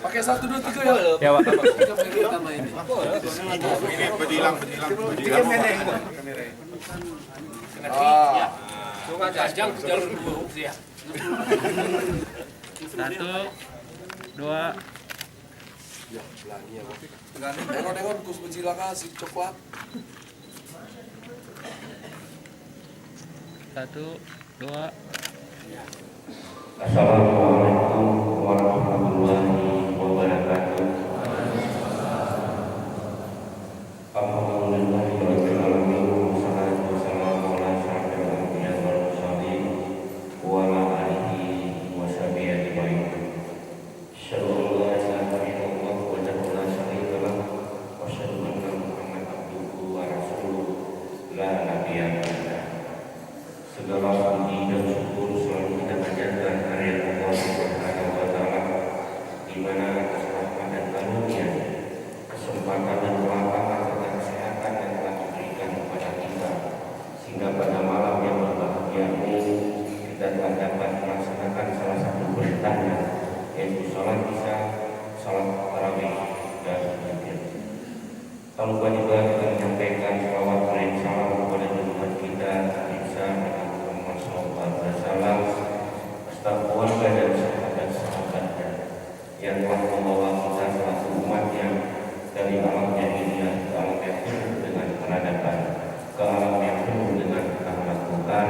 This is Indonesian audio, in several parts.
Pakai 1, 2, 3 ya. Ya, Pak. Ini bedilang. Coba jajang ke jalur 2 ya. 1, 2. Dengon kus penjilaka si coklat. 1, 2. Assalamualaikum warahmatullahi wabarakatuh. Alhamdulillahirabbil alamin wassalatu wassalamu ala asyrofil anbiya'i wal mursalin wa ala alihi wa sahbihi ajmain. Asyhadu an la ilaha illallah wahdahu la syarika lah wa asyhadu anna Muhammadan abduhu wa rasuluh la nabiyya ba'dah. Segala puji dan syukur selalu kita panjatkan kehadirat Allah Subhanahu wa taala, di mana atas rahmat dan karunia, kesempatan dan kelapangan serta kesehatan yang telah diberikan kepada kita, sehingga pada malam yang berbahagia ini kita telah dapat melaksanakan salah satu perintahnya, yaitu salat isya, salat tarawih dan witir. Tak lupa juga kita menyampaikan salawat dan salam kepada junjungan kita Isa Salam beserta keluarga dan sahabat-sahabatnya yang telah membawa kita selaku umatnya dari alam yang dunia ke alam yang penuh dengan peradaban, ke alam yang penuh dengan rahmat Tuhan.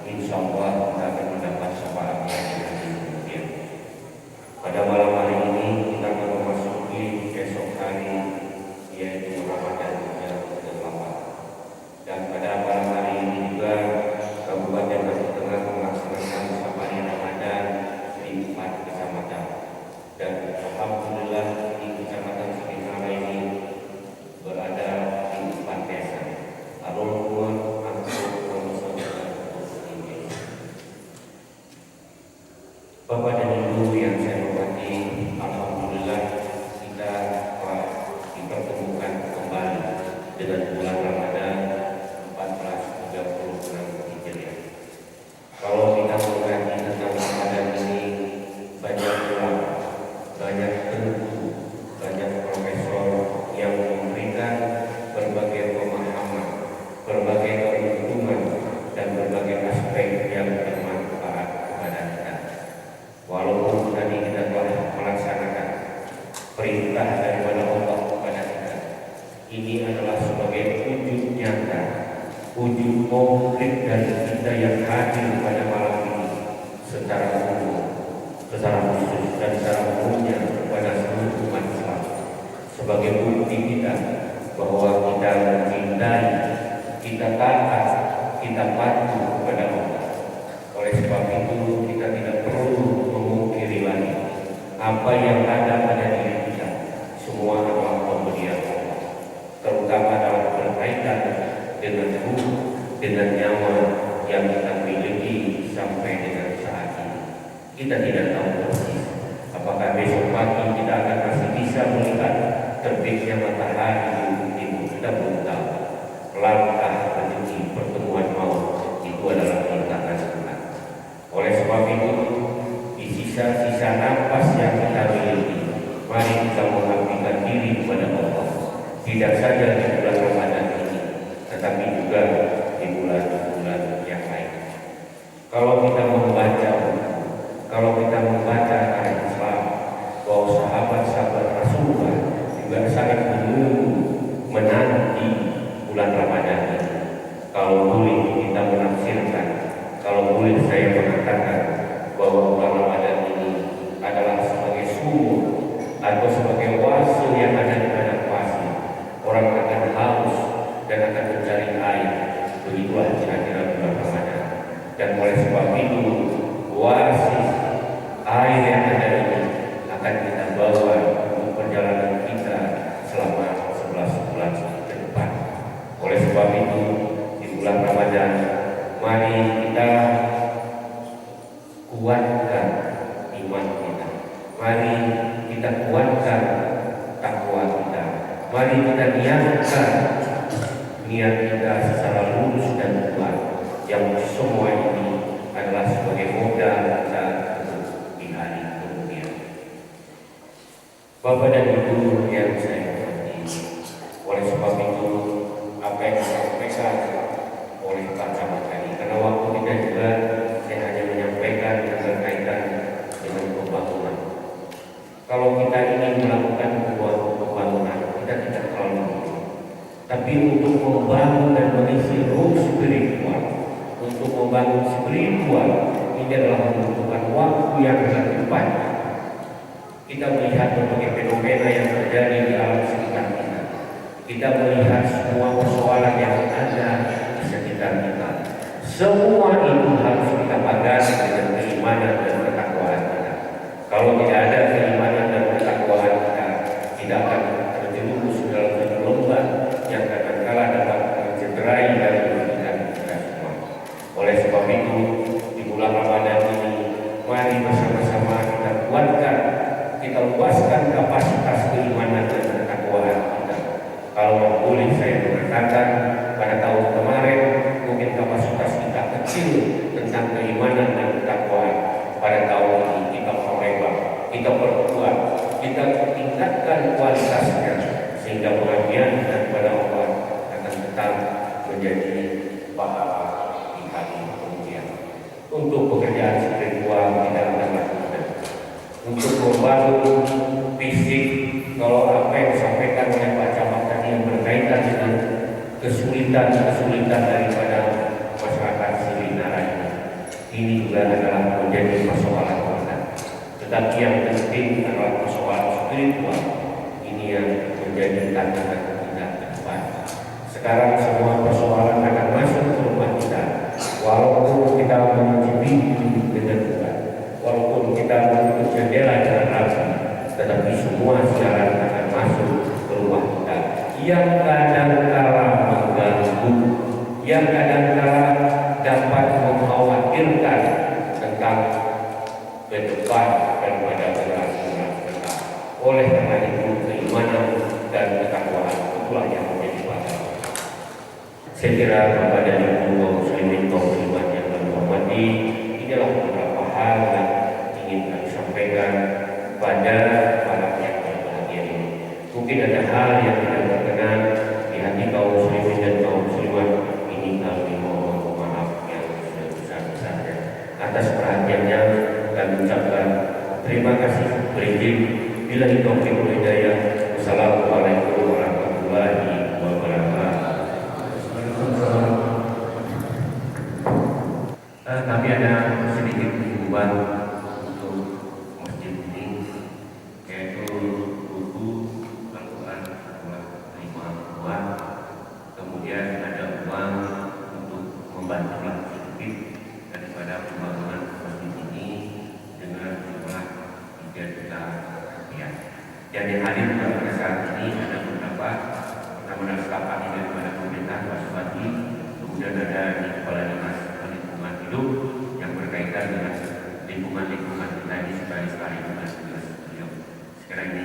Insya Allah kita akan mendapat syafaatnya dengan kemudian. Pada malam hari ini kita akan memasuki esok hari, yaitu Ramadan yang ke-8. Dan pada malam hari ini juga Kabupaten Aceh Tengah melaksanakan safari Ramadan di 4 kecamatan, dan alhamdulillah di kecamatan sekitar ini berada di 4 desa: Arulpur, Angkut, Wonosobo, dan Kusutinggi. Bapak dan Ibu yang saya hormati, alhamdulillah kita telah dipertemukan kembali dengan bulan Ramadan 1436 Hijriah. Kalau kita mengkaji tentang Ramadan ini, banyak ulama, banyak guru, banyak profesor yang memberikan berbagai pemahaman, berbagai keuntungan, dan berbagai aspek yang bermanfaat kepada kita. Walaupun tadi kita telah melaksanakan perintah daripada Allah kepada kita, ini adalah sebagai wujud nyata, wujud konkret dari kita yang hadir pada malam ini secara umum, secara khusus dan secara umumnya kepada seluruh umat Islam, sebagai bukti kita bahwa kita mencintai, kita taat, kita patuh kepada Allah. Oleh sebab itu kita tidak perlu memungkiri lagi apa yang ada pada diri kita, semua adalah pemberian Allah, terutama dalam berkaitan dengan ruh, dengan nyawa yang kita miliki sampai dengan saat ini. Kita tidak tahu persis apakah besok pagi kita akan masih bisa melihat terbitnya matahari di ufuk timur. Kita belum tahu. Langkah menuju pertemuan maut itu adalah di tangan Tuhan. Oleh sebab itu, di sisa-sisa nafas yang kita miliki, mari kita mengabdikan diri kepada Allah. Tidak saja di bulan Ramadan ini, tetapi juga di bulan-bulan yang lain. Kalau kita membaca tentang Islam, bahwa sahabat-sahabat Rasulullah juga sangat menunggu, menanti bulan Ramadan ini. Kalau boleh kita menafsirkan, kalau boleh saya mengatakan bahwa bulan Ramadan ini adalah sebagai sumur atau sebagai wasil yang ada di padang pasir. Orang akan haus dan akan mencari air. Begitulah kira-kira bulan Ramadan. Dan oleh sebab itu, wasil air yang ada ini akan kita bawa untuk perjalanan kita selama 11 bulan ke depan. Oleh sebab itu, di bulan Ramadan, mari kita kuatkan iman kita. Mari kita kuatkan takwa kita. Mari kita niatkan niat kita secara lurus dan kuat yang semua ini adalah sebagai modal kita di hari kemudian. Bapak dan Ibu yang saya hormati, oleh sebab itu apa yang disampaikan oleh Pak Camat tadi, karena waktu kita juga saya hanya menyampaikan yang berkaitan dengan pembangunan. Kalau kita ingin melakukan sebuah pembangunan, kita tidak terlalu dulu. Tapi untuk membangun dan mengisi ruang spiritual, untuk membangun spiritual, ini adalah membutuhkan waktu yang relatif panjang. Kita melihat berbagai fenomena yang terjadi di alam sekitar kita. Kita melihat semua persoalan yang ada di sekitar kita. Semua itu harus kita pagari dengan keimanan dan ketakwaan kita. Kalau tidak ada keimanan dan ketakwaan kita, tidak akan terjerumus dalam gelombang yang kadangkala dapat mencederai dari pendidikan kita semua. Oleh sebab itu, di bulan Ramadan ini, mari bersama-sama kita kuatkan, kita luaskan kapasitas keimanan dan ketakwaan kita. Kalau boleh saya mengatakan, pada tahun kemarin mungkin kapasitas kita kecil tentang keimanan dan ketakwaan. Pada tahun ini kita perlebar, kita perkuat, kita tingkatkan kualitasnya sehingga pengabdian dan kepada Allah akan tetap menjadi pahala di hari kemudian. Untuk pekerjaan spiritual tidak akan mudah. Untuk membangun fisik, kalau apa yang disampaikan oleh Pak Camat tadi yang berkaitan dengan kesulitan daripada masyarakat Silinara ini juga adalah menjadi persoalan kita. Tetapi yang penting adalah persoalan spiritual. Ini yang menjadi tantangan kita ke depan. Sekarang semua persoalan akan masuk ke rumah kita. Walaupun kita mencicipi dengan Tuhan, walaupun kita menutup jendela dengan rapi, tetapi semua siaran akan masuk ke rumah kita. Yang kadang-kala mengganggu, yang kadang-kala dapat mengkhawatirkan tentang ke depan daripada generasi kita. Oleh karena itu, keimanan dan ketakwaan itulah yang menjadi bahan. Saya kira Bapak dan Ibu kaum muslimin kaum muslimat yang kami hormati, inilah beberapa hal yang ingin kami sampaikan pada malam yang berbahagia ini. Mungkin ada hal yang tidak berkenan di hati kaum muslimin dan kaum muslimat, ini kami mohon maaf yang sebesar-besarnya. Atas perhatiannya kami ucapkan terima kasih. Berizin, bila taufiq wal hidayah. Wassalamualaikum warahmatullahi wabarakatuh. Kami ada sedikit himbauan untuk masjid ini, yaitu buku Al-Quran 5 buah, kemudian ada uang untuk membantu sedikit daripada pembangunan masjid ini dengan jumlah 3 juta rupiah. Dan yang hadir pada saat ini ada beberapa pertama staf daripada pemerintah Pak Subati, kemudian ada di Kepala Dinas Lingkungan Hidup yang berkaitan dengan lingkungan kita ini sebagai lingkungan beliau. Sekarang ini